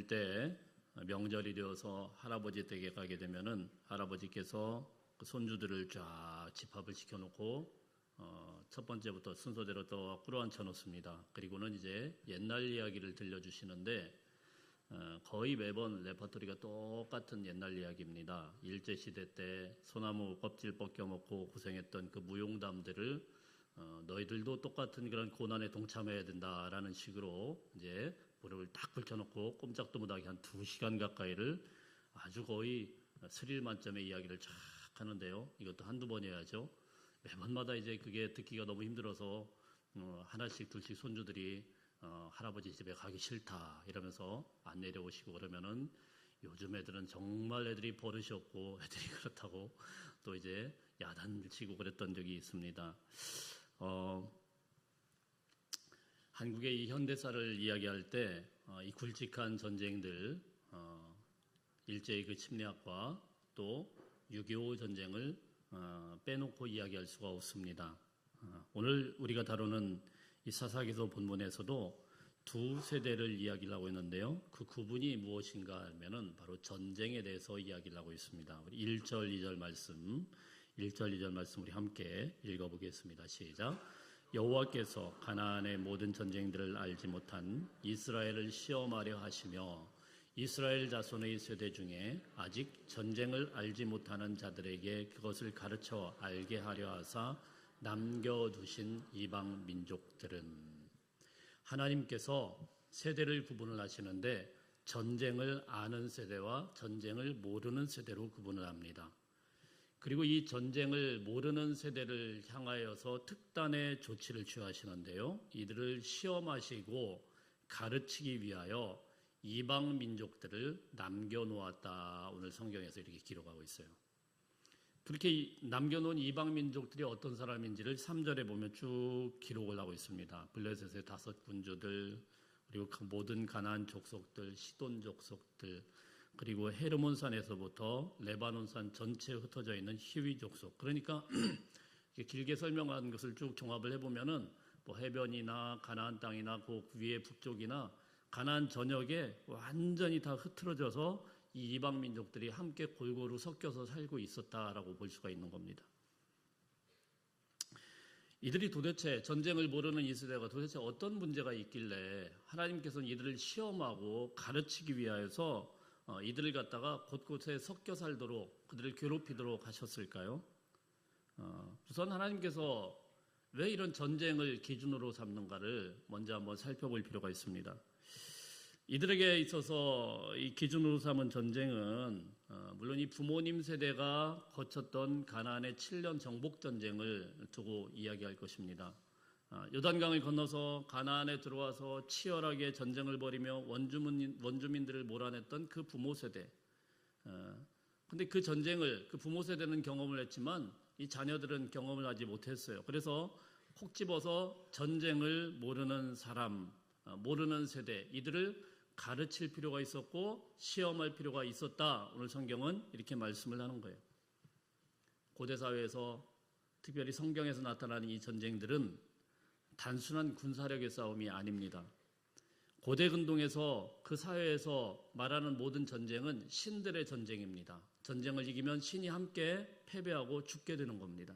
때 명절이 되어서 할아버지 댁에 가게 되면은 할아버지께서 그 손주들을 쫙 집합을 시켜놓고 첫 번째부터 순서대로 또 끌어앉혀 놓습니다. 그리고는 이제 옛날 이야기를 들려주시는데 거의 매번 레퍼토리가 똑같은 옛날 이야기입니다. 일제시대 때 소나무 껍질 벗겨먹고 고생했던 그 무용담들을 너희들도 똑같은 그런 고난에 동참해야 된다라는 식으로 이제 무릎을 딱 꿇혀놓고 꼼짝도 못하게 한 2시간 가까이를 아주 거의 스릴 만점의 이야기를 쫙 하는데요. 이것도 한두 번 해야죠. 매번마다 이제 그게 듣기가 너무 힘들어서 하나씩 둘씩 손주들이 할아버지 집에 가기 싫다 이러면서 안 내려오시고 그러면은 요즘 애들은 정말 애들이 버릇이 없고 애들이 그렇다고 또 이제 야단을 치고 그랬던 적이 있습니다. 한국의 이 현대사를 이야기할 때 이 굵직한 전쟁들, 일제의 그 침략과 또 6.25 전쟁을 빼놓고 이야기할 수가 없습니다. 오늘 우리가 다루는 이 사사기서 본문에서도 두 세대를 이야기를 하고 있는데요. 그 구분이 무엇인가 하면은 바로 전쟁에 대해서 이야기를 하고 있습니다. 우리 1절, 2절 말씀 우리 함께 읽어보겠습니다. 시작. 여호와께서 가나안의 모든 전쟁들을 알지 못한 이스라엘을 시험하려 하시며 이스라엘 자손의 세대 중에 아직 전쟁을 알지 못하는 자들에게 그것을 가르쳐 알게 하려 하사 남겨두신 이방 민족들은 하나님께서 세대를 구분을 하시는데 전쟁을 아는 세대와 전쟁을 모르는 세대로 구분을 합니다. 그리고 이 전쟁을 모르는 세대를 향하여서 특단의 조치를 취하시는데요. 이들을 시험하시고 가르치기 위하여 이방 민족들을 남겨놓았다. 오늘 성경에서 이렇게 기록하고 있어요. 그렇게 남겨놓은 이방 민족들이 어떤 사람인지를 3절에 보면 쭉 기록을 하고 있습니다. 블레셋의 5 군주들, 그리고 그 모든 가나안 족속들, 시돈 족속들, 그리고 헤르몬산에서부터 레바논산 전체에 흩어져 있는 히위 족속. 그러니까 길게 설명한 것을 쭉 종합을 해보면은 뭐 해변이나 가나안 땅이나 그 위에 북쪽이나 가나안 전역에 완전히 다 흐트러져서 이 이방 민족들이 함께 골고루 섞여서 살고 있었다라고 볼 수가 있는 겁니다. 이들이 도대체 전쟁을 모르는 이 세대가 도대체 어떤 문제가 있길래 하나님께서는 이들을 시험하고 가르치기 위하여서 이들을 갖다가 곳곳에 섞여 살도록 그들을 괴롭히도록 하셨을까요? 우선 하나님께서 왜 이런 전쟁을 기준으로 삼는가를 먼저 한번 살펴볼 필요가 있습니다. 이들에게 있어서 이 기준으로 삼은 전쟁은 물론 이 부모님 세대가 거쳤던 가나안의 7년 정복 전쟁을 두고 이야기할 것입니다. 요단강을 건너서 가나안에 들어와서 치열하게 전쟁을 벌이며 원주민들을 몰아냈던 그 부모 세대. 근데 그 전쟁을 그 부모 세대는 경험을 했지만 이 자녀들은 경험을 하지 못했어요. 그래서 콕 집어서 전쟁을 모르는 사람, 모르는 세대, 이들을 가르칠 필요가 있었고 시험할 필요가 있었다. 오늘 성경은 이렇게 말씀을 하는 거예요. 고대 사회에서 특별히 성경에서 나타나는 이 전쟁들은 단순한 군사력의 싸움이 아닙니다. 고대 근동에서 그 사회에서 말하는 모든 전쟁은 신들의 전쟁입니다. 전쟁을 이기면 신이 함께 패배하고 죽게 되는 겁니다.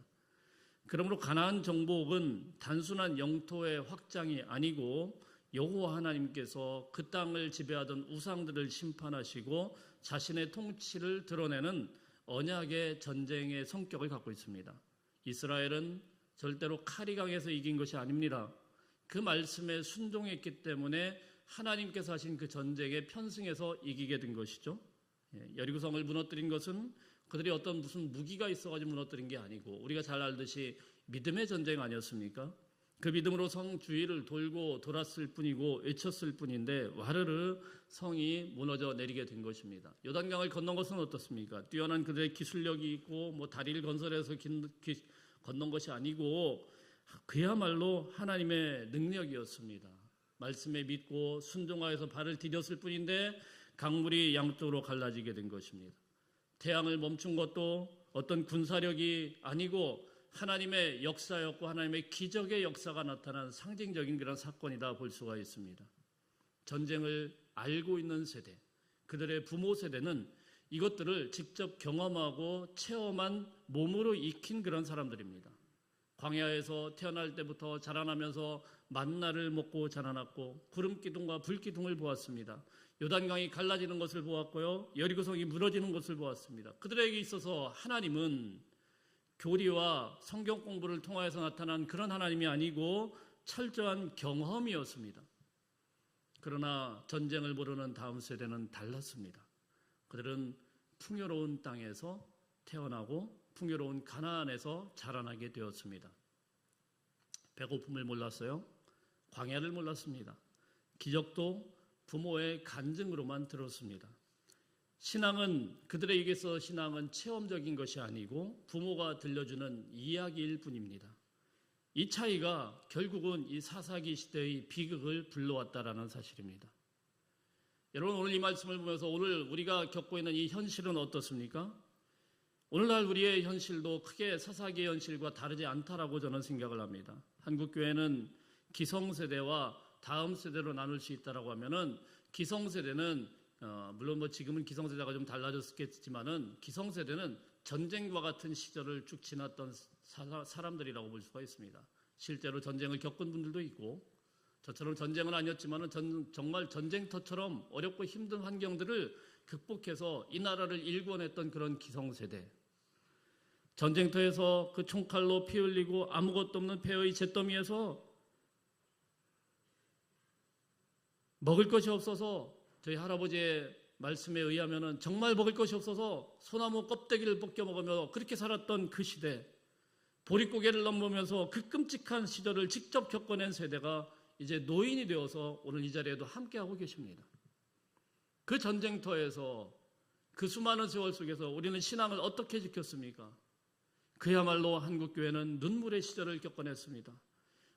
그러므로 가나안 정복은 단순한 영토의 확장이 아니고 여호와 하나님께서 그 땅을 지배하던 우상들을 심판하시고 자신의 통치를 드러내는 언약의 전쟁의 성격을 갖고 있습니다. 이스라엘은 절대로 칼이 강해서 이긴 것이 아닙니다. 그 말씀에 순종했기 때문에 하나님께서 하신 그 전쟁에 편승해서 이기게 된 것이죠. 여리고성을 무너뜨린 것은 그들이 어떤 무슨 무기가 있어가지고 무너뜨린 게 아니고 우리가 잘 알듯이 믿음의 전쟁 아니었습니까? 그 믿음으로 성 주위를 돌고 돌았을 뿐이고 외쳤을 뿐인데 와르르 성이 무너져 내리게 된 것입니다. 요단강을 건넌 것은 어떻습니까? 뛰어난 그들의 기술력이 있고 뭐 다리를 건설해서 건넌 것이 아니고 그야말로 하나님의 능력이었습니다. 말씀에 믿고 순종하여서 발을 디뎠을 뿐인데 강물이 양쪽으로 갈라지게 된 것입니다. 태양을 멈춘 것도 어떤 군사력이 아니고 하나님의 역사였고 하나님의 기적의 역사가 나타난 상징적인 그런 사건이다 볼 수가 있습니다. 전쟁을 알고 있는 세대, 그들의 부모 세대는 이것들을 직접 경험하고 체험한, 몸으로 익힌 그런 사람들입니다. 광야에서 태어날 때부터 자라나면서 만나를 먹고 자라났고 구름기둥과 불기둥을 보았습니다. 요단강이 갈라지는 것을 보았고요, 여리고성이 무너지는 것을 보았습니다. 그들에게 있어서 하나님은 교리와 성경 공부를 통하여서 나타난 그런 하나님이 아니고 철저한 경험이었습니다. 그러나 전쟁을 모르는 다음 세대는 달랐습니다. 그들은 풍요로운 땅에서 태어나고 풍요로운 가나안에서 자라나게 되었습니다. 배고픔을 몰랐어요. 광야를 몰랐습니다. 기적도 부모의 간증으로만 들었습니다. 신앙은, 그들에게서 신앙은 체험적인 것이 아니고 부모가 들려주는 이야기일 뿐입니다. 이 차이가 결국은 이 사사기 시대의 비극을 불러왔다라는 사실입니다. 여러분, 오늘 이 말씀을 보면서 오늘 우리가 겪고 있는 이 현실은 어떻습니까? 오늘날 우리의 현실도 크게 사사기의 현실과 다르지 않다라고 저는 생각을 합니다. 한국교회는 기성세대와 다음 세대로 나눌 수 있다라고 하면은, 기성세대는 물론 지금은 기성세대가 좀 달라졌겠지만은, 기성세대는 전쟁과 같은 시절을 쭉 지났던 사람들이라고 볼 수가 있습니다. 실제로 전쟁을 겪은 분들도 있고, 저처럼 전쟁은 아니었지만은 정말 전쟁터처럼 어렵고 힘든 환경들을 극복해서 이 나라를 일궈냈던 그런 기성세대. 전쟁터에서 그 총칼로 피 흘리고 아무것도 없는 폐허의 잿더미에서 먹을 것이 없어서, 저희 할아버지의 말씀에 의하면은 정말 먹을 것이 없어서 소나무 껍데기를 벗겨 먹으며 그렇게 살았던 그 시대, 보릿고개를 넘으면서 그 끔찍한 시절을 직접 겪어낸 세대가 이제 노인이 되어서 오늘 이 자리에도 함께하고 계십니다. 그 전쟁터에서, 그 수많은 세월 속에서 우리는 신앙을 어떻게 지켰습니까? 그야말로 한국교회는 눈물의 시절을 겪어냈습니다.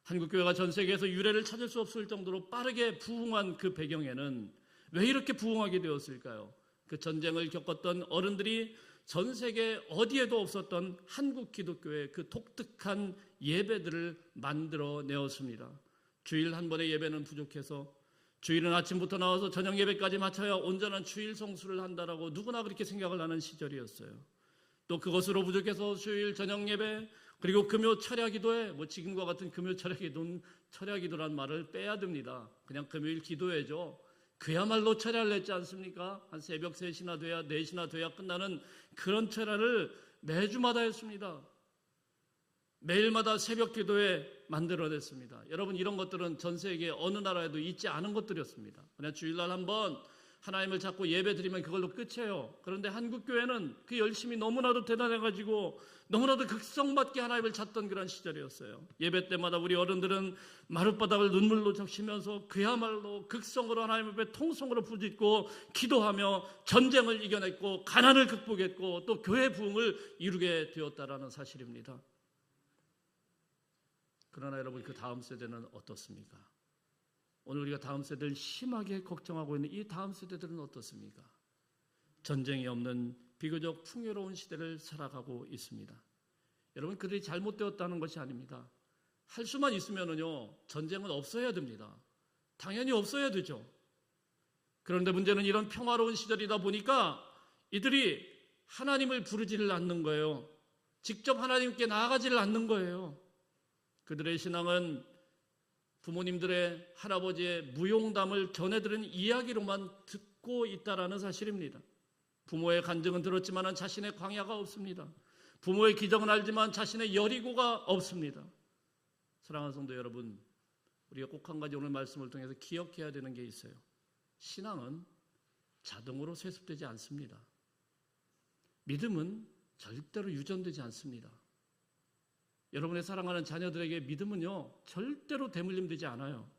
한국교회가 전 세계에서 유례를 찾을 수 없을 정도로 빠르게 부흥한 그 배경에는 왜 이렇게 부흥하게 되었을까요? 그 전쟁을 겪었던 어른들이 전 세계 어디에도 없었던 한국 기독교의 그 독특한 예배들을 만들어내었습니다. 주일 한 번의 예배는 부족해서 주일은 아침부터 나와서 저녁 예배까지 마쳐야 온전한 주일 성수를 한다라고 누구나 그렇게 생각을 하는 시절이었어요. 또 그것으로 부족해서 주일 저녁 예배, 그리고 금요 철야 기도회, 지금과 같은 금요 철야 기도란 말을 빼야 됩니다. 그냥 금요일 기도회죠. 그야말로 철야를 했지 않습니까? 한 새벽 3시나 돼야, 4시나 돼야 끝나는 그런 철야를 매주마다 했습니다. 매일마다 새벽 기도회 만들어냈습니다. 여러분, 이런 것들은 전 세계 어느 나라에도 있지 않은 것들이었습니다. 그냥 주일날 한번 하나님을 찾고 예배 드리면 그걸로 끝이에요. 그런데 한국교회는 그 열심이 너무나도 대단해가지고 너무나도 극성맞게 하나님을 찾던 그런 시절이었어요. 예배 때마다 우리 어른들은 마룻바닥을 눈물로 적시면서 그야말로 극성으로 하나님 앞에 통성으로 부짓고 기도하며 전쟁을 이겨냈고 가난을 극복했고 또 교회 부흥을 이루게 되었다라는 사실입니다. 그러나 여러분, 그 다음 세대는 어떻습니까? 오늘 우리가 다음 세대를 심하게 걱정하고 있는 이 다음 세대들은 어떻습니까? 전쟁이 없는 비교적 풍요로운 시대를 살아가고 있습니다. 여러분, 그들이 잘못되었다는 것이 아닙니다. 할 수만 있으면은요, 전쟁은 없어야 됩니다. 당연히 없어야 되죠. 그런데 문제는 이런 평화로운 시절이다 보니까 이들이 하나님을 부르지를 않는 거예요. 직접 하나님께 나아가지를 않는 거예요. 그들의 신앙은 부모님들의, 할아버지의 무용담을 전해들은 이야기로만 듣고 있다라는 사실입니다. 부모의 간증은 들었지만 자신의 광야가 없습니다. 부모의 기적은 알지만 자신의 여리고가 없습니다. 사랑하는 성도 여러분, 우리가 꼭 한 가지 오늘 말씀을 통해서 기억해야 되는 게 있어요. 신앙은 자동으로 세습되지 않습니다. 믿음은 절대로 유전되지 않습니다. 여러분의 사랑하는 자녀들에게 믿음은요, 절대로 대물림되지 않아요.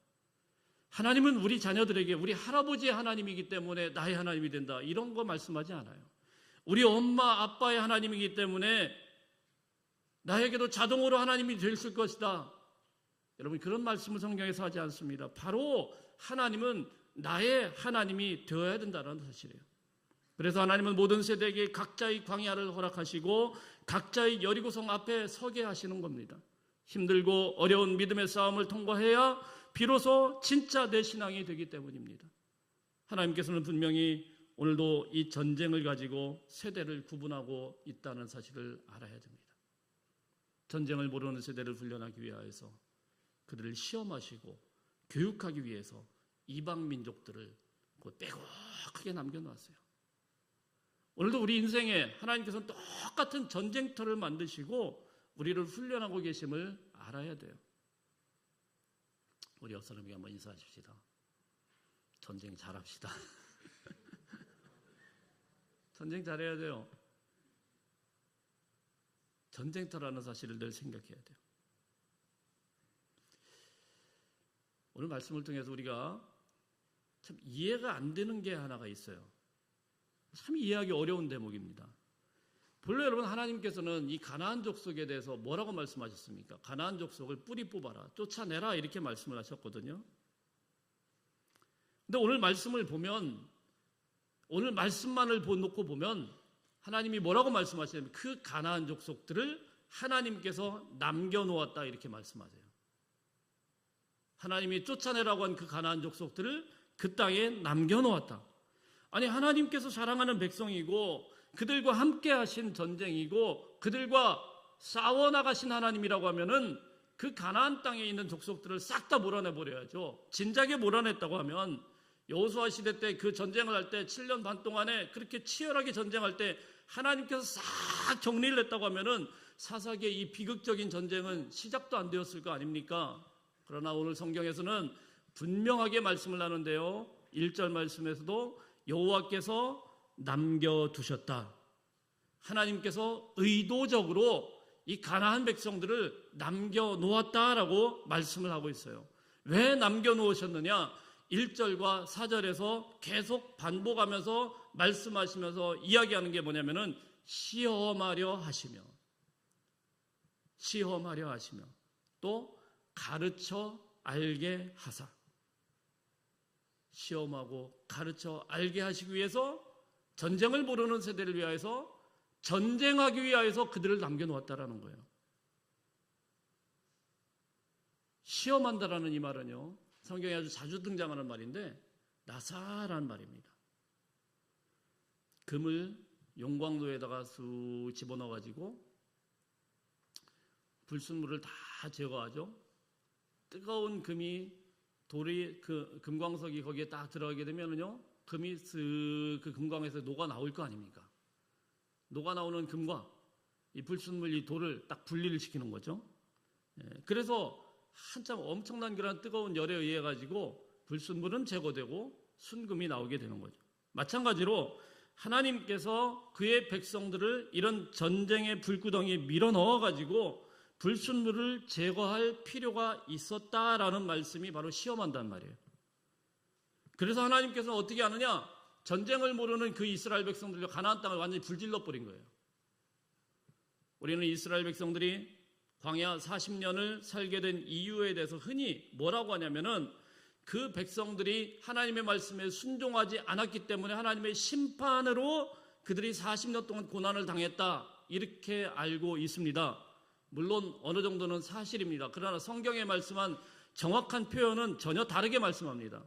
하나님은 우리 자녀들에게 우리 할아버지의 하나님이기 때문에 나의 하나님이 된다, 이런 거 말씀하지 않아요. 우리 엄마 아빠의 하나님이기 때문에 나에게도 자동으로 하나님이 될 것이다. 여러분, 그런 말씀을 성경에서 하지 않습니다. 바로 하나님은 나의 하나님이 되어야 된다는 사실이에요. 그래서 하나님은 모든 세대에게 각자의 광야를 허락하시고 각자의 여리고성 앞에 서게 하시는 겁니다. 힘들고 어려운 믿음의 싸움을 통과해야 비로소 진짜 내 신앙이 되기 때문입니다. 하나님께서는 분명히 오늘도 이 전쟁을 가지고 세대를 구분하고 있다는 사실을 알아야 됩니다. 전쟁을 모르는 세대를 훈련하기 위하여서 그들을 시험하시고 교육하기 위해서 이방 민족들을 빼곡하게 남겨놓았어요. 오늘도 우리 인생에 하나님께서는 똑같은 전쟁터를 만드시고 우리를 훈련하고 계심을 알아야 돼요. 우리 옆 사람에게 한번 인사하십시다. 전쟁 잘합시다. 전쟁 잘해야 돼요. 전쟁터라는 사실을 늘 생각해야 돼요. 오늘 말씀을 통해서 우리가 참 이해가 안 되는 게 하나가 있어요. 참 이해하기 어려운 대목입니다. 본래 여러분 하나님께서는 이 가나안 족속에 대해서 뭐라고 말씀하셨습니까? 가나안 족속을 뿌리 뽑아라, 쫓아내라 이렇게 말씀을 하셨거든요. 근데 오늘 말씀을 보면, 오늘 말씀만을 놓고 보면 하나님이 뭐라고 말씀하시냐면 그 가나안 족속들을 하나님께서 남겨놓았다 이렇게 말씀하세요. 하나님이 쫓아내라고 한 그 가나안 족속들을 그 땅에 남겨놓았다. 아니 하나님께서 사랑하는 백성이고 그들과 함께 하신 전쟁이고 그들과 싸워나가신 하나님이라고 하면은 그 가나안 땅에 있는 족속들을 싹 다 몰아내버려야죠. 진작에 몰아냈다고 하면 여호수아 시대 때 그 전쟁을 할 때 7년 반 동안에 그렇게 치열하게 전쟁할 때 하나님께서 싹 정리를 했다고 하면은 사사기의 이 비극적인 전쟁은 시작도 안 되었을 거 아닙니까? 그러나 오늘 성경에서는 분명하게 말씀을 하는데요. 1절 말씀에서도 여호와께서 남겨두셨다. 하나님께서 의도적으로 이 가나안 백성들을 남겨놓았다라고 말씀을 하고 있어요. 왜 남겨놓으셨느냐? 1절과 4절에서 계속 반복하면서 말씀하시면서 이야기하는 게 뭐냐면은 시험하려 하시며 또 가르쳐 알게 하사, 시험하고 가르쳐 알게 하시기 위해서 전쟁을 모르는 세대를 위하여서 전쟁하기 위하여서 그들을 남겨놓았다라는 거예요. 시험한다라는 이 말은요, 성경에 아주 자주 등장하는 말인데 나사라는 말입니다. 금을 용광로에다가 쑥 집어넣어가지고 불순물을 다 제거하죠. 뜨거운 돌이 그 금광석이 거기에 딱 들어가게 되면은요, 금이 쓱 그 금광에서 녹아 나올 거 아닙니까? 녹아 나오는 금과 이 불순물 이 돌을 딱 분리를 시키는 거죠. 그래서 한참 엄청난 그런 뜨거운 열에 의해 가지고 불순물은 제거되고 순금이 나오게 되는 거죠. 마찬가지로 하나님께서 그의 백성들을 이런 전쟁의 불구덩이에 밀어 넣어 가지고 불순물을 제거할 필요가 있었다라는 말씀이 바로 시험한다는 말이에요. 그래서 하나님께서는 어떻게 하느냐? 전쟁을 모르는 그 이스라엘 백성들과 가나안 땅을 완전히 불질러 버린 거예요. 우리는 이스라엘 백성들이 광야 40년을 살게 된 이유에 대해서 흔히 뭐라고 하냐면은 그 백성들이 하나님의 말씀에 순종하지 않았기 때문에 하나님의 심판으로 그들이 40년 동안 고난을 당했다 이렇게 알고 있습니다. 물론 어느 정도는 사실입니다. 그러나 성경에 말씀한 정확한 표현은 전혀 다르게 말씀합니다.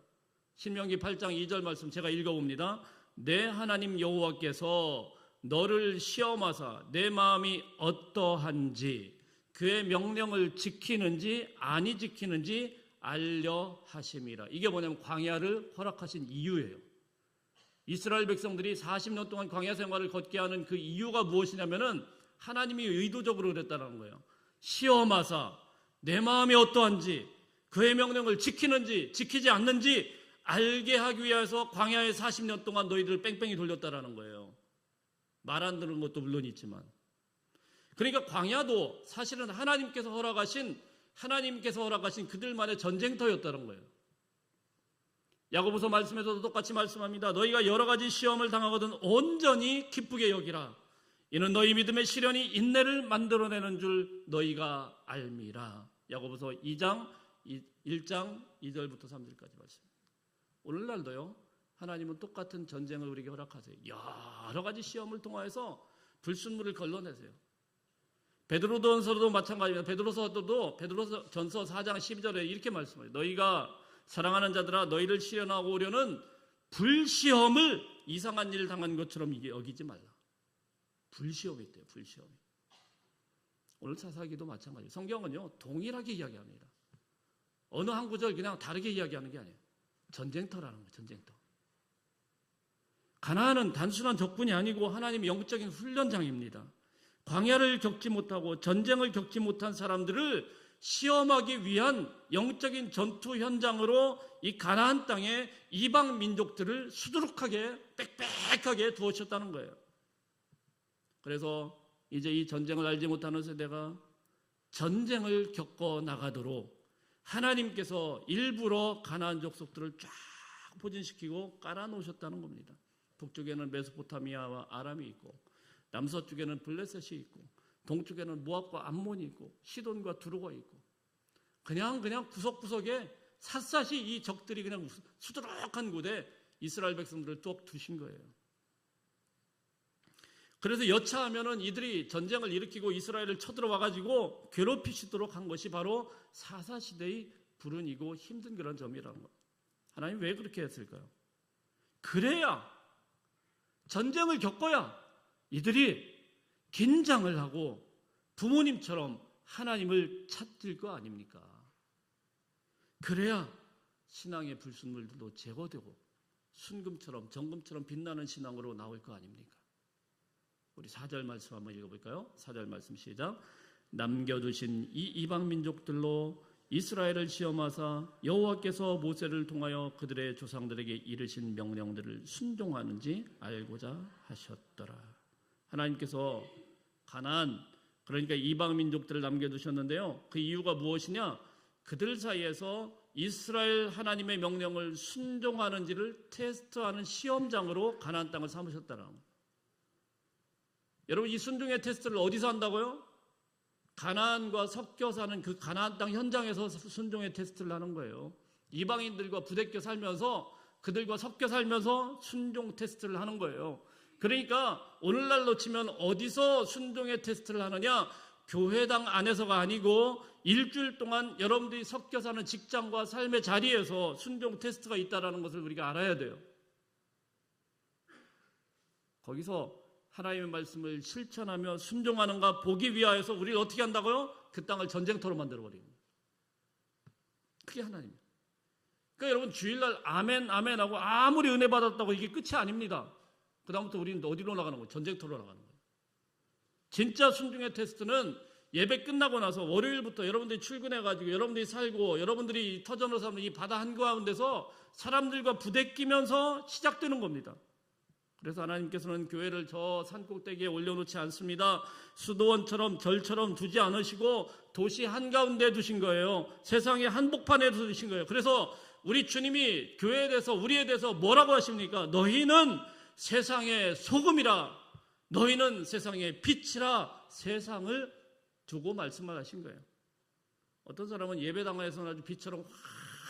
신명기 8장 2절 말씀 제가 읽어봅니다. 내 하나님 여호와께서 너를 시험하사 내 마음이 어떠한지 그의 명령을 지키는지 아니 지키는지 알려 하심이라. 이게 뭐냐면 광야를 허락하신 이유예요. 이스라엘 백성들이 40년 동안 광야 생활을 걷게 하는 그 이유가 무엇이냐면은 하나님이 의도적으로 그랬다는 거예요. 시험하사 내 마음이 어떠한지 그의 명령을 지키는지 지키지 않는지 알게 하기 위해서 광야에 40년 동안 너희들을 뺑뺑이 돌렸다라는 거예요. 말 안 듣는 것도 물론 있지만. 그러니까 광야도 사실은 하나님께서 허락하신 그들만의 전쟁터였다는 거예요. 야고보서 말씀에서도 똑같이 말씀합니다. 너희가 여러 가지 시험을 당하거든 온전히 기쁘게 여기라. 이는 너희 믿음의 시련이 인내를 만들어내는 줄 너희가 알미라. 야고보서 1장 2절부터 3절까지 말씀. 오늘날도요, 하나님은 똑같은 전쟁을 우리에게 허락하세요. 여러 가지 시험을 통하여서 불순물을 걸러내세요. 베드로전서도 마찬가지입니다. 베드로전서 4장 12절에 이렇게 말씀해요. 너희가 사랑하는 자들아 너희를 시련하고 오려는 불시험을 이상한 일을 당한 것처럼 여기지 말라. 불시험이 있대요. 불시험이. 오늘 사사기도 마찬가지예요. 성경은요 동일하게 이야기합니다. 어느 한 구절 그냥 다르게 이야기하는 게 아니에요. 전쟁터라는 거예요. 전쟁터. 가나안은 단순한 적군이 아니고 하나님의 영적인 훈련장입니다. 광야를 겪지 못하고 전쟁을 겪지 못한 사람들을 시험하기 위한 영적인 전투 현장으로 이 가나안 땅에 이방 민족들을 수두룩하게 빽빽하게 두어주셨다는 거예요. 그래서 이제 이 전쟁을 알지 못하는 세대가 전쟁을 겪어 나가도록 하나님께서 일부러 가나안 족속들을 쫙 포진시키고 깔아놓으셨다는 겁니다. 북쪽에는 메소포타미아와 아람이 있고 남서쪽에는 블레셋이 있고 동쪽에는 모압과 암몬이 있고 시돈과 두로가 있고 그냥 구석구석에 샅샅이 이 적들이 그냥 수두룩한 곳에 이스라엘 백성들을 쭉 두신 거예요. 그래서 여차하면은 이들이 전쟁을 일으키고 이스라엘을 쳐들어와가지고 괴롭히시도록 한 것이 바로 사사시대의 불운이고 힘든 그런 점이라는 거예요. 하나님 왜 그렇게 했을까요? 그래야 전쟁을 겪어야 이들이 긴장을 하고 부모님처럼 하나님을 찾을 거 아닙니까? 그래야 신앙의 불순물들도 제거되고 순금처럼 정금처럼 빛나는 신앙으로 나올 거 아닙니까? 우리 4절 말씀 한번 읽어볼까요? 4절 말씀 시작. 남겨두신 이 이방 민족들로 이스라엘을 시험하사 여호와께서 모세를 통하여 그들의 조상들에게 이르신 명령들을 순종하는지 알고자 하셨더라. 하나님께서 가나안 그러니까 이방 민족들을 남겨두셨는데요. 그 이유가 무엇이냐? 그들 사이에서 이스라엘 하나님의 명령을 순종하는지를 테스트하는 시험장으로 가나안 땅을 삼으셨다는 겁니다. 여러분 이 순종의 테스트를 어디서 한다고요? 가나안과 섞여 사는 그 가나안 땅 현장에서 순종의 테스트를 하는 거예요. 이방인들과 부대껴 살면서 그들과 섞여 살면서 순종 테스트를 하는 거예요. 그러니까 오늘날로 치면 어디서 순종의 테스트를 하느냐? 교회당 안에서가 아니고 일주일 동안 여러분들이 섞여 사는 직장과 삶의 자리에서 순종 테스트가 있다는 것을 우리가 알아야 돼요. 거기서 하나님의 말씀을 실천하며 순종하는가 보기 위하여서 우리를 어떻게 한다고요? 그 땅을 전쟁터로 만들어버리는 거예요. 그게 하나님이에요. 그러니까 여러분 주일날 아멘 아멘 하고 아무리 은혜 받았다고 이게 끝이 아닙니다. 그 다음부터 우리는 어디로 나가는 거예요? 전쟁터로 나가는 거예요. 진짜 순종의 테스트는 예배 끝나고 나서 월요일부터 여러분들이 출근해가지고 여러분들이 살고 여러분들이 터전으로 사는 이 바다 한가운데서 사람들과 부대끼면서 시작되는 겁니다. 그래서 하나님께서는 교회를 저 산꼭대기에 올려놓지 않습니다. 수도원처럼 절처럼 두지 않으시고 도시 한가운데 두신 거예요. 세상의 한복판에 두신 거예요. 그래서 우리 주님이 교회에 대해서 우리에 대해서 뭐라고 하십니까? 너희는 세상의 소금이라 너희는 세상의 빛이라 세상을 두고 말씀을 하신 거예요. 어떤 사람은 예배당 안에서는 아주 빛처럼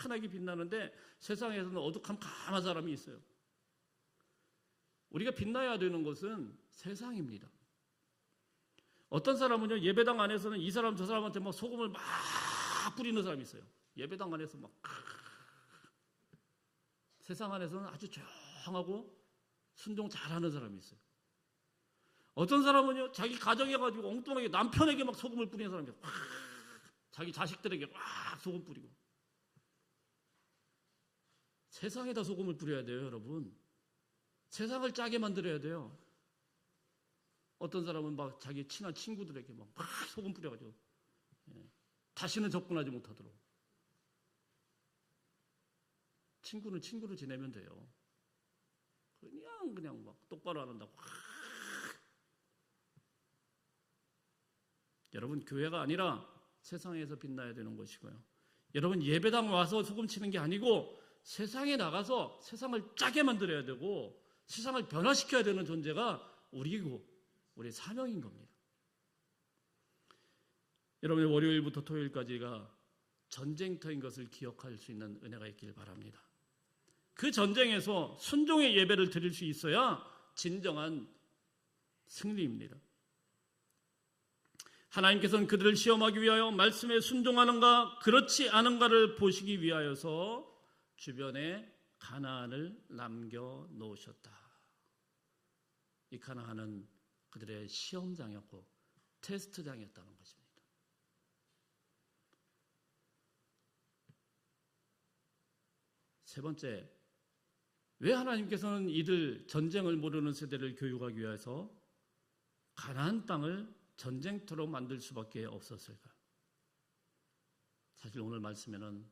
환하게 빛나는데 세상에서는 어두컴컴한 사람이 있어요. 우리가 빛나야 되는 것은 세상입니다. 어떤 사람은요 예배당 안에서는 이 사람 저 사람한테 막 소금을 막 뿌리는 사람이 있어요. 예배당 안에서 막 세상 안에서는 아주 조용하고 순종 잘하는 사람이 있어요. 어떤 사람은요 자기 가정에 가지고 엉뚱하게 남편에게 막 소금을 뿌리는 사람이 있어요. 자기 자식들에게 막 소금 뿌리고. 세상에다 소금을 뿌려야 돼요, 여러분. 세상을 짜게 만들어야 돼요. 어떤 사람은 막 자기 친한 친구들에게 막 소금 뿌려가지고 다시는 접근하지 못하도록. 친구는 친구로 지내면 돼요. 그냥 막 똑바로 안 한다고. 여러분 교회가 아니라 세상에서 빛나야 되는 것이고요. 여러분 예배당 와서 소금 치는 게 아니고 세상에 나가서 세상을 짜게 만들어야 되고 세상을 변화시켜야 되는 존재가 우리고 우리의 사명인 겁니다. 여러분의 월요일부터 토요일까지가 전쟁터인 것을 기억할 수 있는 은혜가 있길 바랍니다. 그 전쟁에서 순종의 예배를 드릴 수 있어야 진정한 승리입니다. 하나님께서는 그들을 시험하기 위하여 말씀에 순종하는가 그렇지 않은가를 보시기 위하여서 주변에 가나안을 남겨놓으셨다. 이 가나안은 그들의 시험장이었고 테스트장이었다는 것입니다. 세 번째, 왜 하나님께서는 이들 전쟁을 모르는 세대를 교육하기 위해서 가나안 땅을 전쟁터로 만들 수밖에 없었을까? 사실 오늘 말씀에는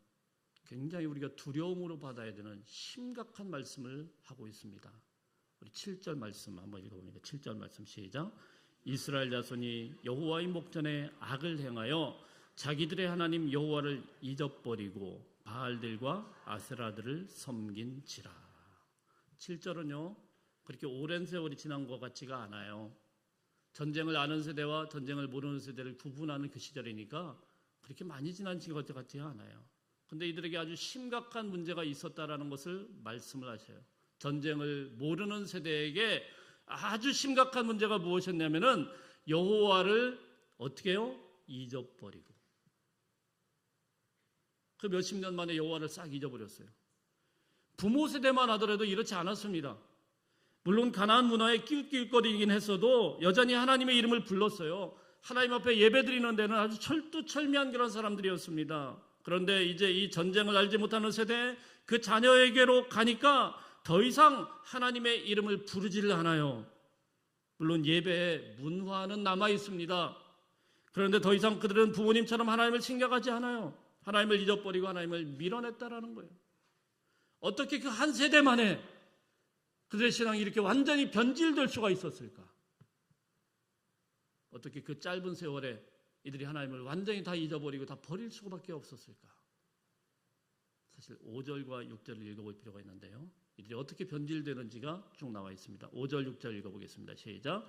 굉장히 우리가 두려움으로 받아야 되는 심각한 말씀을 하고 있습니다. 우리 7절 말씀 한번 읽어봅니다. 7절 말씀 시작. 이스라엘 자손이 여호와의 목전에 악을 행하여 자기들의 하나님 여호와를 잊어버리고 바알들과 아세라들을 섬긴지라. 7절은요 그렇게 오랜 세월이 지난 것 같지가 않아요. 전쟁을 아는 세대와 전쟁을 모르는 세대를 구분하는 그 시절이니까 그렇게 많이 지난 것 같지 않아요. 근데 이들에게 아주 심각한 문제가 있었다라는 것을 말씀을 하셔요. 전쟁을 모르는 세대에게 아주 심각한 문제가 무엇이었냐면은 여호와를 어떻게 해요? 잊어버리고. 그 몇십 년 만에 여호와를 싹 잊어버렸어요. 부모 세대만 하더라도 이렇지 않았습니다. 물론 가나안 문화에 낄낄거리긴 했어도 여전히 하나님의 이름을 불렀어요. 하나님 앞에 예배드리는 데는 아주 철두철미한 그런 사람들이었습니다. 그런데 이제 이 전쟁을 알지 못하는 세대 그 자녀에게로 가니까 더 이상 하나님의 이름을 부르지를 않아요. 물론 예배에 문화는 남아 있습니다. 그런데 더 이상 그들은 부모님처럼 하나님을 생각하지 않아요. 하나님을 잊어버리고 하나님을 밀어냈다라는 거예요. 어떻게 그 한 세대 만에 그들의 신앙이 이렇게 완전히 변질될 수가 있었을까? 어떻게 그 짧은 세월에 이들이 하나님을 완전히 다 잊어버리고 다 버릴 수밖에 없었을까? 사실 5절과 6절을 읽어볼 필요가 있는데요. 이들이 어떻게 변질되는지가 쭉 나와 있습니다. 5절, 6절 읽어보겠습니다. 시작.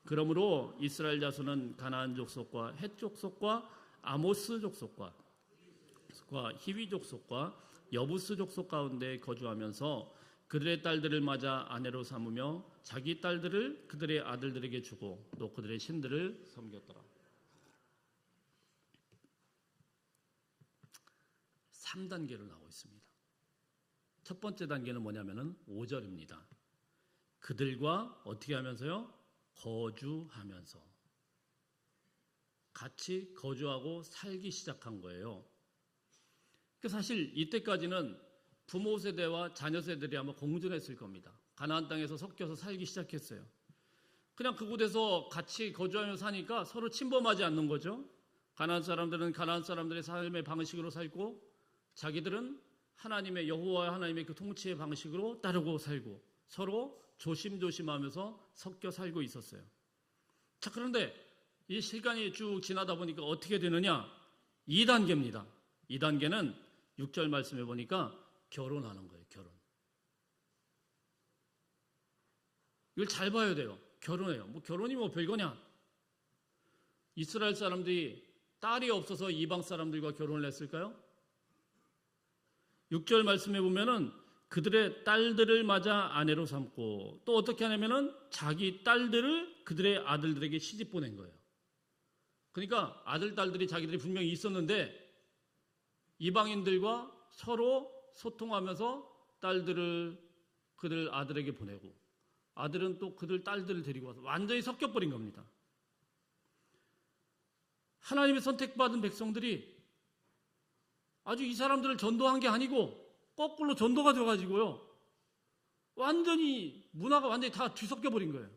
그러므로 이스라엘 자손은 가나안 족속과 헷 족속과 아모스 족속과 히위 족속과 여부스 족속 가운데 거주하면서 그들의 딸들을 맞아 아내로 삼으며 자기 딸들을 그들의 아들들에게 주고 또 그들의 신들을 섬겼더라. 3단계로 나오고 있습니다. 첫 번째 단계는 뭐냐면은 5절입니다. 그들과 어떻게 하면서요? 거주하면서 같이 거주하고 살기 시작한 거예요. 사실 이때까지는 부모 세대와 자녀 세대들이 아마 공존했을 겁니다. 가나안 땅에서 섞여서 살기 시작했어요. 그냥 그곳에서 같이 거주하며 사니까 서로 침범하지 않는 거죠. 가나안 사람들은 가나안 사람들의 삶의 방식으로 살고 자기들은 하나님의 여호와 하나님의 그 통치의 방식으로 따르고 살고 서로 조심조심하면서 섞여 살고 있었어요. 자, 그런데 이 시간이 쭉 지나다 보니까 어떻게 되느냐? 2단계입니다. 2단계는 6절 말씀해 보니까 결혼하는 거예요. 결혼. 이걸 잘 봐야 돼요. 결혼해요. 결혼이 별거냐? 이스라엘 사람들이 딸이 없어서 이방 사람들과 결혼을 했을까요? 6절 말씀해 보면은 그들의 딸들을 맞아 아내로 삼고 또 어떻게 하냐면은 자기 딸들을 그들의 아들들에게 시집 보낸 거예요. 그러니까 아들, 딸들이 자기들이 분명히 있었는데 이방인들과 서로 소통하면서 딸들을 그들 아들에게 보내고 아들은 또 그들 딸들을 데리고 와서 완전히 섞여버린 겁니다. 하나님의 선택받은 백성들이 아주 이 사람들을 전도한 게 아니고 거꾸로 전도가 돼가지고요. 완전히 문화가 완전히 다 뒤섞여버린 거예요.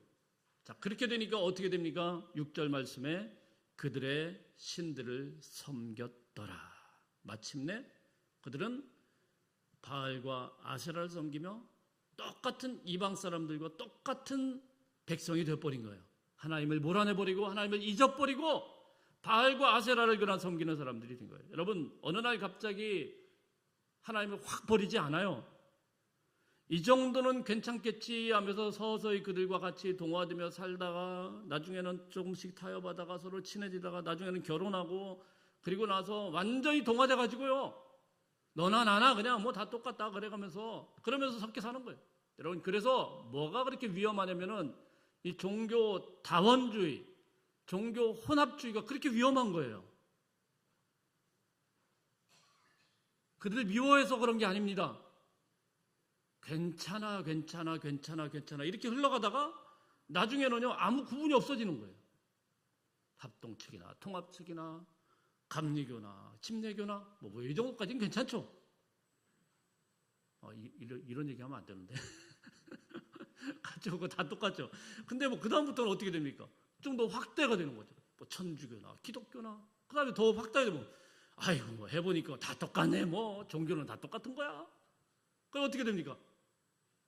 자, 그렇게 되니까 어떻게 됩니까? 6절 말씀에 그들의 신들을 섬겼더라. 마침내 그들은 바알과 아세라를 섬기며 똑같은 이방 사람들과 똑같은 백성이 되어버린 거예요. 하나님을 몰아내버리고 하나님을 잊어버리고 바알과 아세라를 그냥 섬기는 사람들이 된 거예요. 여러분, 어느 날 갑자기 하나님을 확 버리지 않아요. 이 정도는 괜찮겠지 하면서 서서히 그들과 같이 동화되며 살다가 나중에는 조금씩 타협하다가 서로 친해지다가 나중에는 결혼하고 그리고 나서 완전히 동화돼가지고요. 너나 나나 그냥 다 똑같다 그러면서 섞여 사는 거예요. 여러분, 그래서 뭐가 그렇게 위험하냐면은 이 종교 다원주의, 종교 혼합주의가 그렇게 위험한 거예요. 그들을 미워해서 그런 게 아닙니다. 괜찮아 이렇게 흘러가다가 나중에는요 아무 구분이 없어지는 거예요. 합동 측이나 통합 측이나 감리교나 침례교나 뭐 이 정도까지는 괜찮죠. 이런 얘기하면 안 되는데 같이 오고 다 똑같죠. 근데 뭐 그 다음부터는 어떻게 됩니까? 좀 더 확대가 되는 거죠. 뭐 천주교나 기독교나 그 다음에 더 확대되면 아이고 뭐 해보니까 다 똑같네. 뭐 종교는 다 똑같은 거야. 그럼 어떻게 됩니까?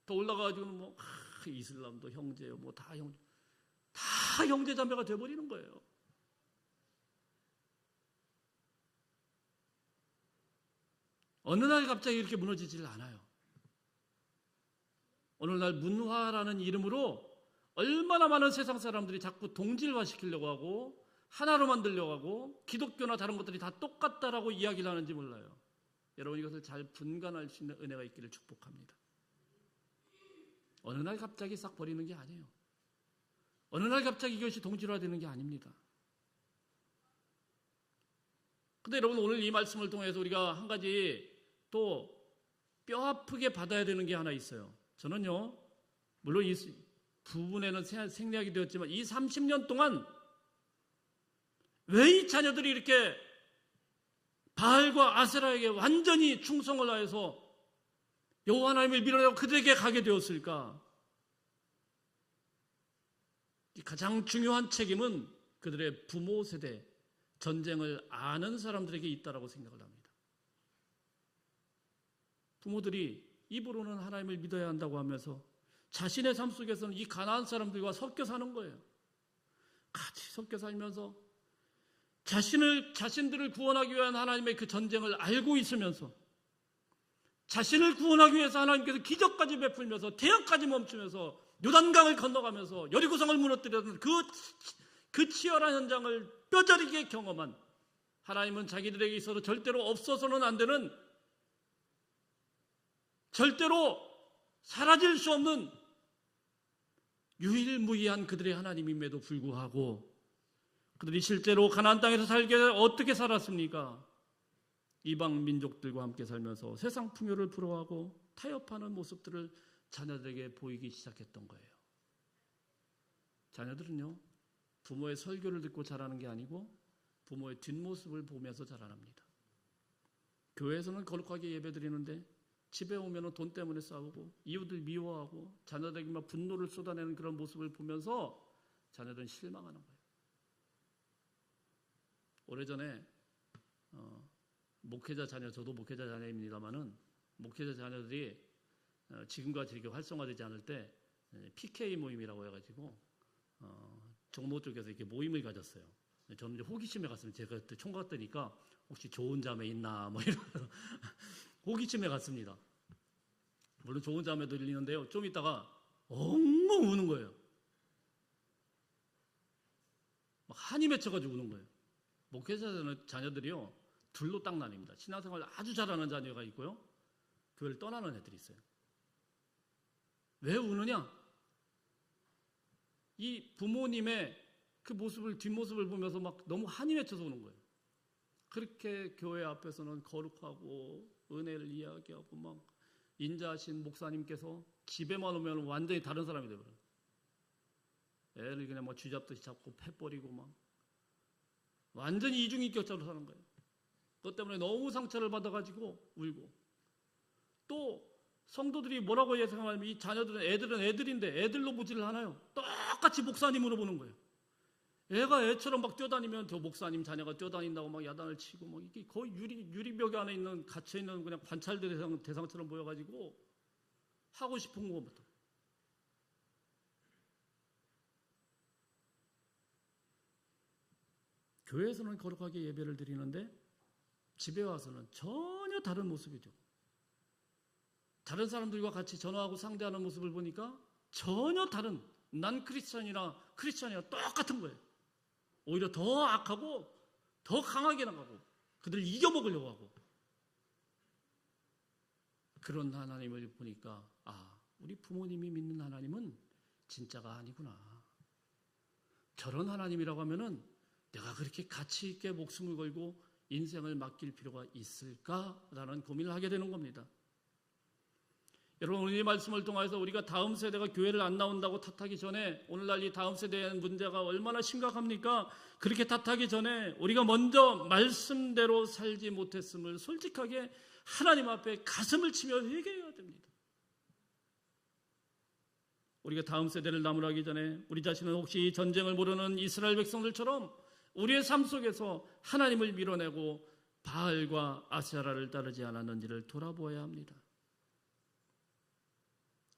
더 올라가가지고는 뭐 이슬람도 형제요, 뭐 다 형제 자매가 돼버리는 거예요. 어느 날 갑자기 이렇게 무너지질 않아요. 어느 날 문화라는 이름으로 얼마나 많은 세상 사람들이 자꾸 동질화시키려고 하고 하나로 만들려고 하고 기독교나 다른 것들이 다 똑같다라고 이야기를 하는지 몰라요. 여러분 이것을 잘 분간할 수 있는 은혜가 있기를 축복합니다. 어느 날 갑자기 싹 버리는 게 아니에요. 어느 날 갑자기 이것이 동질화되는 게 아닙니다. 근데 여러분 오늘 이 말씀을 통해서 우리가 한 가지 또 뼈아프게 받아야 되는 게 하나 있어요. 저는요 물론 이 부분에는 생략이 되었지만 이 30년 동안 왜 이 자녀들이 이렇게 바알과 아세라에게 완전히 충성을 다해서 여호와 하나님을 밀어내고 그들에게 가게 되었을까? 가장 중요한 책임은 그들의 부모 세대, 전쟁을 아는 사람들에게 있다라고 생각을 합니다. 부모들이 입으로는 하나님을 믿어야 한다고 하면서 자신의 삶 속에서는 이 가나안 사람들과 섞여 사는 거예요. 같이 섞여 살면서 자신들을 구원하기 위한 하나님의 그 전쟁을 알고 있으면서 자신을 구원하기 위해서 하나님께서 기적까지 베풀면서 태양까지 멈추면서 요단강을 건너가면서 여리고성을 무너뜨렸던 그 치열한 현장을 뼈저리게 경험한 하나님은 자기들에게 있어서 절대로 없어서는 안 되는 절대로 사라질 수 없는 유일무이한 그들의 하나님임에도 불구하고 그들이 실제로 가나안 땅에서 살게 어떻게 살았습니까? 이방 민족들과 함께 살면서 세상 풍요를 부러워하고 타협하는 모습들을 자녀들에게 보이기 시작했던 거예요. 자녀들은요 부모의 설교를 듣고 자라는 게 아니고 부모의 뒷모습을 보면서 자라납니다. 교회에서는 거룩하게 예배드리는데 집에 오면 돈 때문에 싸우고 이웃을 미워하고 자녀들에게 막 분노를 쏟아내는 그런 모습을 보면서 자녀들은 실망하는 거예요. 오래전에 목회자 자녀, 저도 목회자 자녀입니다만은 목회자 자녀들이 지금같이 이렇게 활성화되지 않을 때 PK 모임이라고 해가지고 종로 쪽에서 이렇게 모임을 가졌어요. 저는 이제 호기심에 갔으면 제가 그때 총각 때니까 혹시 좋은 자매 있나 뭐 이런 호기심에 갔습니다. 물론 좋은 자매도 있는데요. 좀 있다가 엉엉 우는 거예요. 막 한이 맺혀가지고 우는 거예요. 목회자 자녀들이요. 둘로 딱 나뉩니다. 신앙생활 아주 잘하는 자녀가 있고요. 교회를 떠나는 애들이 있어요. 왜 우느냐? 이 부모님의 그 모습을 뒷모습을 보면서 막 너무 한이 맺혀서 우는 거예요. 그렇게 교회 앞에서는 거룩하고 은혜를 이야기하고 막 인자하신 목사님께서 집에만 오면 완전히 다른 사람이 되버려요. 애를 그냥 막 쥐잡듯이 잡고 패버리고 막 완전히 이중인격자로 사는 거예요. 그것 때문에 너무 상처를 받아가지고 울고 또 성도들이 뭐라고 예상하면 이 자녀들은 애들은 애들인데 애들로 보지를 않아요. 똑같이 목사님으로 보는 거예요. 애가 애처럼 막 뛰어다니면 저 목사님 자녀가 뛰어다닌다고 막 야단을 치고 막 이게 거의 유리벽 안에 있는 갇혀있는 그냥 관찰 대상처럼 보여가지고 하고 싶은 것부터. 교회에서는 거룩하게 예배를 드리는데 집에 와서는 전혀 다른 모습이죠. 다른 사람들과 같이 전화하고 상대하는 모습을 보니까 전혀 다른 난 크리스찬이나 똑같은 거예요. 오히려 더 악하고 더 강하게 나가고 그들을 이겨먹으려고 하고 그런 하나님을 보니까 우리 부모님이 믿는 하나님은 진짜가 아니구나. 저런 하나님이라고 하면은 내가 그렇게 가치 있게 목숨을 걸고 인생을 맡길 필요가 있을까라는 고민을 하게 되는 겁니다. 여러분, 오늘 이 말씀을 통해서 우리가 다음 세대가 교회를 안 나온다고 탓하기 전에, 오늘날 이 다음 세대의 문제가 얼마나 심각합니까? 그렇게 탓하기 전에 우리가 먼저 말씀대로 살지 못했음을 솔직하게 하나님 앞에 가슴을 치며 회개해야 됩니다. 우리가 다음 세대를 나무라기 전에 우리 자신은 혹시 전쟁을 모르는 이스라엘 백성들처럼 우리의 삶 속에서 하나님을 밀어내고 바알과 아세라를 따르지 않았는지를 돌아보아야 합니다.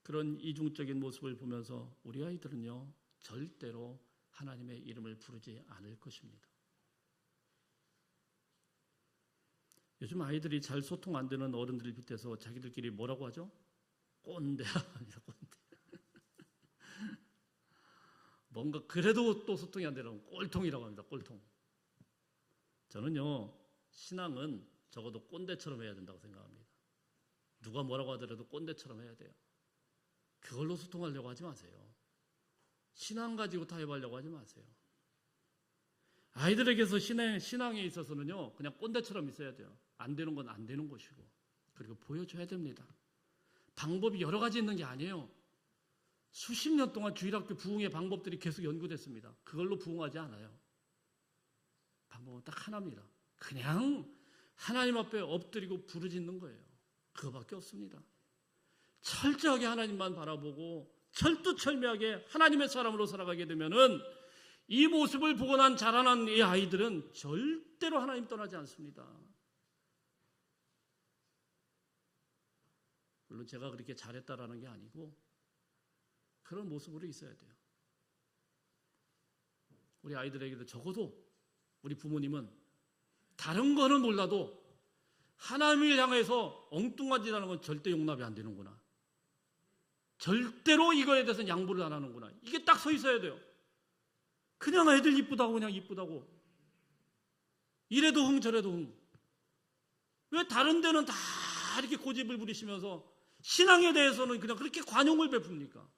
그런 이중적인 모습을 보면서 우리 아이들은요, 절대로 하나님의 이름을 부르지 않을 것입니다. 요즘 아이들이 잘 소통 안 되는 어른들을 빗대서 자기들끼리 뭐라고 하죠? 꼰대야. 꼰대. 뭔가 그래도 또 소통이 안 되라고 꼴통이라고 합니다. 꼴통. 저는요, 신앙은 적어도 꼰대처럼 해야 된다고 생각합니다. 누가 뭐라고 하더라도 꼰대처럼 해야 돼요. 그걸로 소통하려고 하지 마세요. 신앙 가지고 타협하려고 하지 마세요. 아이들에게서 신앙에 있어서는요, 그냥 꼰대처럼 있어야 돼요. 안 되는 건 안 되는 것이고, 그리고 보여줘야 됩니다. 방법이 여러 가지 있는 게 아니에요. 수십 년 동안 주일학교 부흥의 방법들이 계속 연구됐습니다. 그걸로 부흥하지 않아요. 방법은 딱 하나입니다. 그냥 하나님 앞에 엎드리고 부르짖는 거예요. 그거밖에 없습니다. 철저하게 하나님만 바라보고 철두철미하게 하나님의 사람으로 살아가게 되면은 이 모습을 보고 난 자라난 이 아이들은 절대로 하나님 떠나지 않습니다. 물론 제가 그렇게 잘했다라는 게 아니고 그런 모습으로 있어야 돼요. 우리 아이들에게도 적어도 우리 부모님은 다른 거는 몰라도 하나님을 향해서 엉뚱한 짓 하는 건 절대 용납이 안 되는구나. 절대로 이거에 대해서는 양보를 안 하는구나. 이게 딱 서 있어야 돼요. 그냥 애들 이쁘다고 그냥 이쁘다고. 이래도 흥 저래도 흥. 왜 다른 데는 다 이렇게 고집을 부리시면서 신앙에 대해서는 그냥 그렇게 관용을 베풉니까?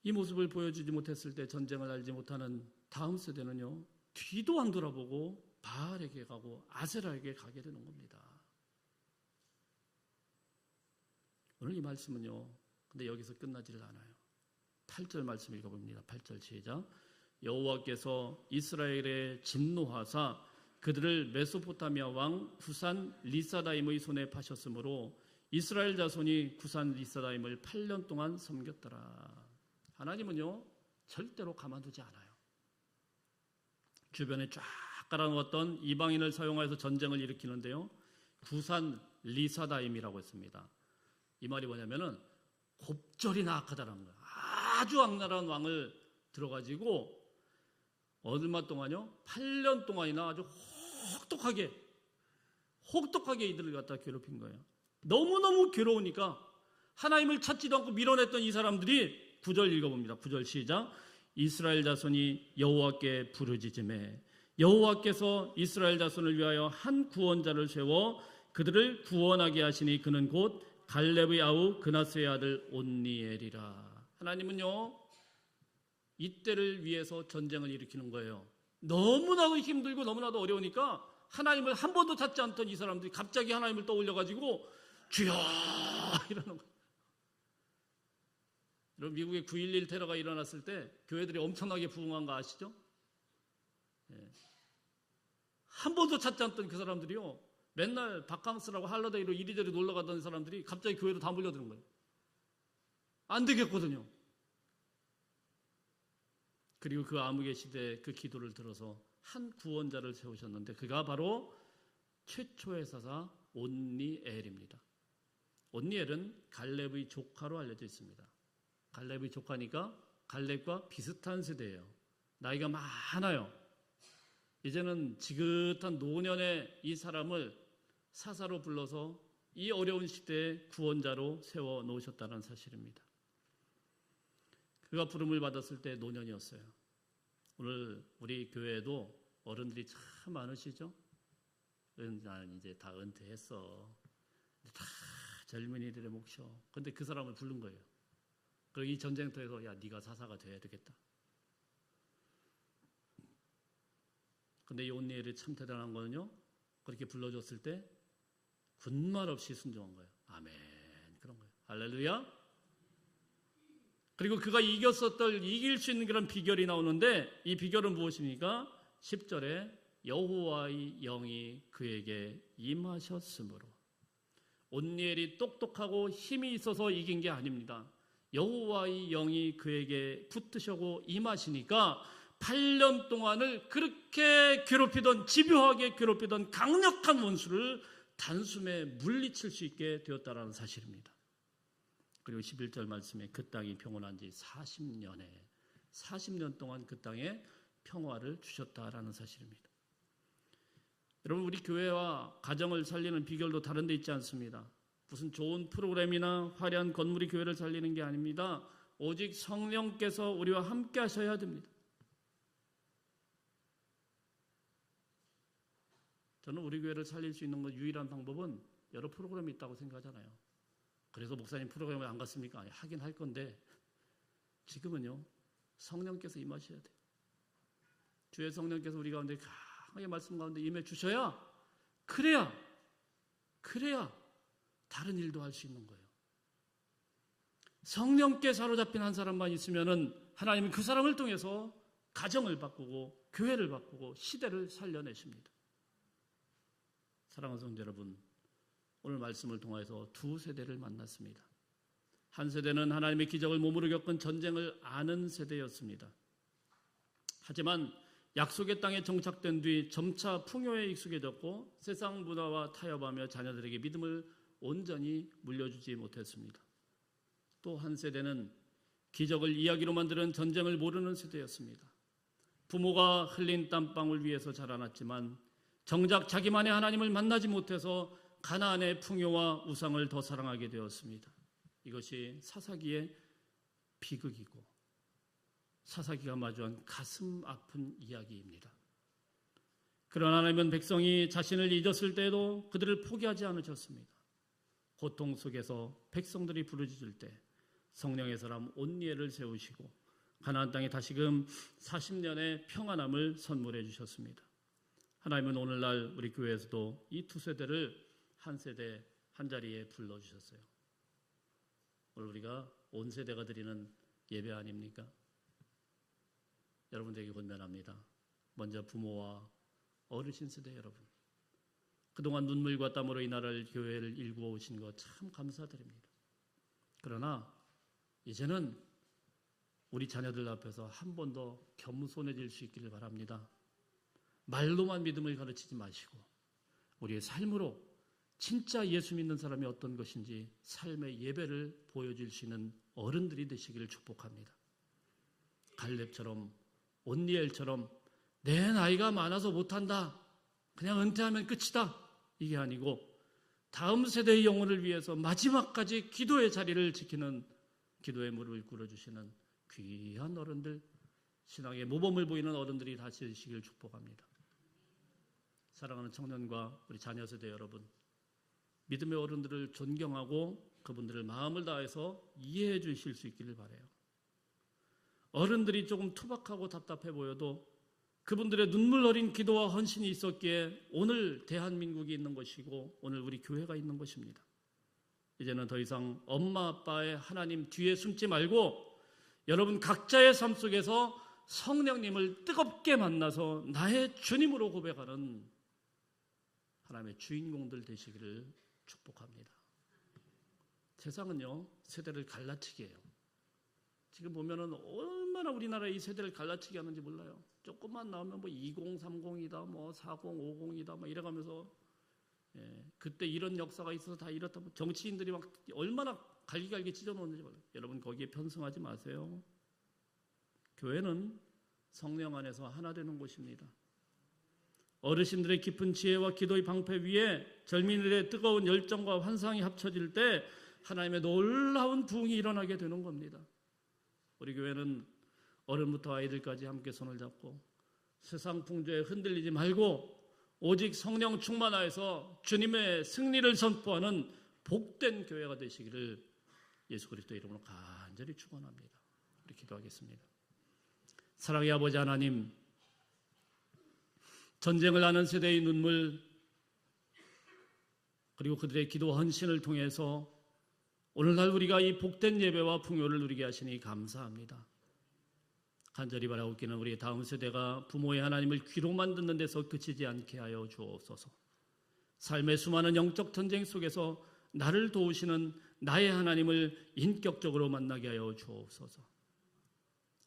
이 모습을 보여주지 못했을 때 전쟁을 알지 못하는 다음 세대는요, 뒤도 안 돌아보고 바알에게 가고 아세라에게 가게 되는 겁니다. 오늘 이 말씀은요, 근데 여기서 끝나지를 않아요. 8절 말씀 읽어봅니다. 8절 시작. 여호와께서 이스라엘에 진노하사 그들을 메소포타미아 왕 구산 리사다임의 손에 파셨으므로 이스라엘 자손이 구산 리사다임을 8년 동안 섬겼더라. 하나님은요, 절대로 가만두지 않아요. 주변에 쫙 깔아놓았던 이방인을 사용해서 전쟁을 일으키는데요, 구산 리사다임이라고 했습니다. 이 말이 뭐냐면은 곱절이나 악하다라는 거예요. 아주 악랄한 왕을 들어가지고 얼마 동안요? 8년 동안이나 아주 혹독하게 이들을 갖다 괴롭힌 거예요. 너무너무 괴로우니까 하나님을 찾지도 않고 밀어냈던 이 사람들이 9절 읽어봅니다. 9절 시작. 이스라엘 자손이 여호와께 부르짖으매 여호와께서 이스라엘 자손을 위하여 한 구원자를 세워 그들을 구원하게 하시니 그는 곧 갈렙의 아우 그나스의 아들 온니엘이라. 하나님은요, 이때를 위해서 전쟁을 일으키는 거예요. 너무나도 힘들고 너무나도 어려우니까 하나님을 한 번도 찾지 않던 이 사람들이 갑자기 하나님을 떠올려가지고 주여 이러는 거예요. 여러분, 미국의 9.11 테러가 일어났을 때 교회들이 엄청나게 부흥한 거 아시죠? 예. 한 번도 찾지 않던 그 사람들이요, 맨날 바캉스라고 할러데이로 이리저리 놀러 가던 사람들이 갑자기 교회로 다 몰려드는 거예요. 안 되겠거든요. 그리고 그 암흑의 시대에 그 기도를 들어서 한 구원자를 세우셨는데 그가 바로 최초의 사사 온니엘입니다. 온니엘은 갈렙의 조카로 알려져 있습니다. 갈렙의 조카니까 갈렙과 비슷한 세대예요. 나이가 많아요. 이제는 지긋한 노년의 이 사람을 사사로 불러서 이 어려운 시대에 구원자로 세워 놓으셨다는 사실입니다. 그가 부름을 받았을 때 노년이었어요. 오늘 우리 교회에도 어른들이 참 많으시죠? 나는 이제 다 은퇴했어. 다 젊은이들의 목표. 근데 그 사람을 부른 거예요. 그리고 이 전쟁터에서 야, 네가 사사가 돼야 되겠다. 근데 이 온니엘이 참 대단한 거는요, 그렇게 불러줬을 때 군말 없이 순종한 거예요. 아멘. 그런 거예요. 할렐루야. 그리고 그가 이길 수 있는 그런 비결이 나오는데, 이 비결은 무엇입니까? 10절에 여호와의 영이 그에게 임하셨으므로. 온니엘이 똑똑하고 힘이 있어서 이긴 게 아닙니다. 여호와의 영이 그에게 붙으시고 임하시니까 8년 동안을 그렇게 괴롭히던, 집요하게 괴롭히던 강력한 원수를 단숨에 물리칠 수 있게 되었다라는 사실입니다. 그리고 11절 말씀에 그 땅이 평온한 지 40년 동안 그 땅에 평화를 주셨다라는 사실입니다. 여러분, 우리 교회와 가정을 살리는 비결도 다른 데 있지 않습니다. 무슨 좋은 프로그램이나 화려한 건물이 교회를 살리는 게 아닙니다. 오직 성령께서 우리와 함께 하셔야 됩니다. 저는 우리 교회를 살릴 수 있는 유일한 방법은 여러 프로그램이 있다고 생각하잖아요. 그래서 목사님 프로그램을 안 갔습니까? 아니, 하긴 할 건데 지금은요, 성령께서 임하셔야 돼요. 주의 성령께서 우리 가운데 강하게 말씀 가운데 임해 주셔야, 그래야 다른 일도 할 수 있는 거예요. 성령께 사로잡힌 한 사람만 있으면은 하나님은 그 사람을 통해서 가정을 바꾸고 교회를 바꾸고 시대를 살려내십니다. 사랑하는 성도 여러분, 오늘 말씀을 통해서 두 세대를 만났습니다. 한 세대는 하나님의 기적을 몸으로 겪은 전쟁을 아는 세대였습니다. 하지만 약속의 땅에 정착된 뒤 점차 풍요에 익숙해졌고 세상 문화와 타협하며 자녀들에게 믿음을 온전히 물려주지 못했습니다. 또 한 세대는 기적을 이야기로 만드는 전쟁을 모르는 세대였습니다. 부모가 흘린 땀방울 위에서 자라났지만 정작 자기만의 하나님을 만나지 못해서 가나안의 풍요와 우상을 더 사랑하게 되었습니다. 이것이 사사기의 비극이고 사사기가 마주한 가슴 아픈 이야기입니다. 그러나 하나님은 백성이 자신을 잊었을 때에도 그들을 포기하지 않으셨습니다. 고통 속에서 백성들이 부르짖을 때 성령의 사람 온니엘을 세우시고 가나안 땅에 다시금 40년의 평안함을 선물해 주셨습니다. 하나님은 오늘날 우리 교회에서도 이 두 세대를 한 세대 한 자리에 불러주셨어요. 오늘 우리가 온 세대가 드리는 예배 아닙니까? 여러분들에게 권면합니다. 먼저 부모와 어르신 세대 여러분, 그동안 눈물과 땀으로 이 나라를, 교회를 일구어 오신 것 참 감사드립니다. 그러나 이제는 우리 자녀들 앞에서 한 번 더 겸손해질 수 있기를 바랍니다. 말로만 믿음을 가르치지 마시고 우리의 삶으로 진짜 예수 믿는 사람이 어떤 것인지 삶의 예배를 보여줄 수 있는 어른들이 되시기를 축복합니다. 갈렙처럼, 온니엘처럼 내 나이가 많아서 못한다, 그냥 은퇴하면 끝이다, 이게 아니고 다음 세대의 영혼을 위해서 마지막까지 기도의 자리를 지키는, 기도의 무릎을 꿇어주시는 귀한 어른들, 신앙의 모범을 보이는 어른들이 다시 되시기를 축복합니다. 사랑하는 청년과 우리 자녀 세대 여러분, 믿음의 어른들을 존경하고 그분들을 마음을 다해서 이해해 주실 수 있기를 바라요. 어른들이 조금 투박하고 답답해 보여도 그분들의 눈물 어린 기도와 헌신이 있었기에 오늘 대한민국이 있는 것이고 오늘 우리 교회가 있는 것입니다. 이제는 더 이상 엄마 아빠의 하나님 뒤에 숨지 말고 여러분 각자의 삶 속에서 성령님을 뜨겁게 만나서 나의 주님으로 고백하는 하나님의 주인공들 되시기를 축복합니다. 세상은요, 세대를 갈라치게 해요. 지금 보면은 얼마나 우리나라 이 세대를 갈라치게 하는지 몰라요. 조금만 나오면 뭐 2030이다, 뭐 4050이다, 뭐 이래가면서 그때 이런 역사가 있어서 다 이렇다. 정치인들이 막 얼마나 갈기갈기 찢어놓는지 몰라요. 여러분 거기에 편승하지 마세요. 교회는 성령 안에서 하나 되는 곳입니다. 어르신들의 깊은 지혜와 기도의 방패 위에 젊은이들의 뜨거운 열정과 환상이 합쳐질 때 하나님의 놀라운 부흥이 일어나게 되는 겁니다. 우리 교회는 어른부터 아이들까지 함께 손을 잡고 세상 풍조에 흔들리지 말고 오직 성령 충만하여서 주님의 승리를 선포하는 복된 교회가 되시기를 예수 그리스도 이름으로 간절히 축원합니다. 우리 기도하겠습니다. 사랑의 아버지 하나님, 전쟁을 하는 세대의 눈물 그리고 그들의 기도 헌신을 통해서 오늘날 우리가 이 복된 예배와 풍요를 누리게 하시니 감사합니다. 간절히 바라옵기는 우리 다음 세대가 부모의 하나님을 귀로만 듣는 데서 그치지 않게 하여 주옵소서. 삶의 수많은 영적 전쟁 속에서 나를 도우시는 나의 하나님을 인격적으로 만나게 하여 주옵소서.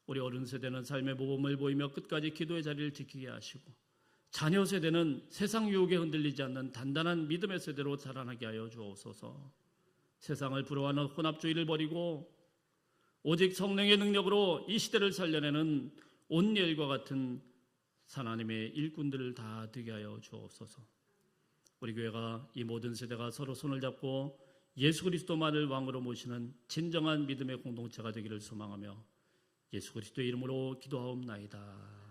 우리 어른 세대는 삶의 모범을 보이며 끝까지 기도의 자리를 지키게 하시고, 자녀 세대는 세상 유혹에 흔들리지 않는 단단한 믿음의 세대로 자라나게 하여 주옵소서. 세상을 부러워하는 혼합주의를 버리고 오직 성령의 능력으로 이 시대를 살려내는 온리엘과 같은 하나님의 일꾼들을 다 되게 하여 주옵소서. 우리 교회가 이 모든 세대가 서로 손을 잡고 예수 그리스도만을 왕으로 모시는 진정한 믿음의 공동체가 되기를 소망하며 예수 그리스도의 이름으로 기도하옵나이다.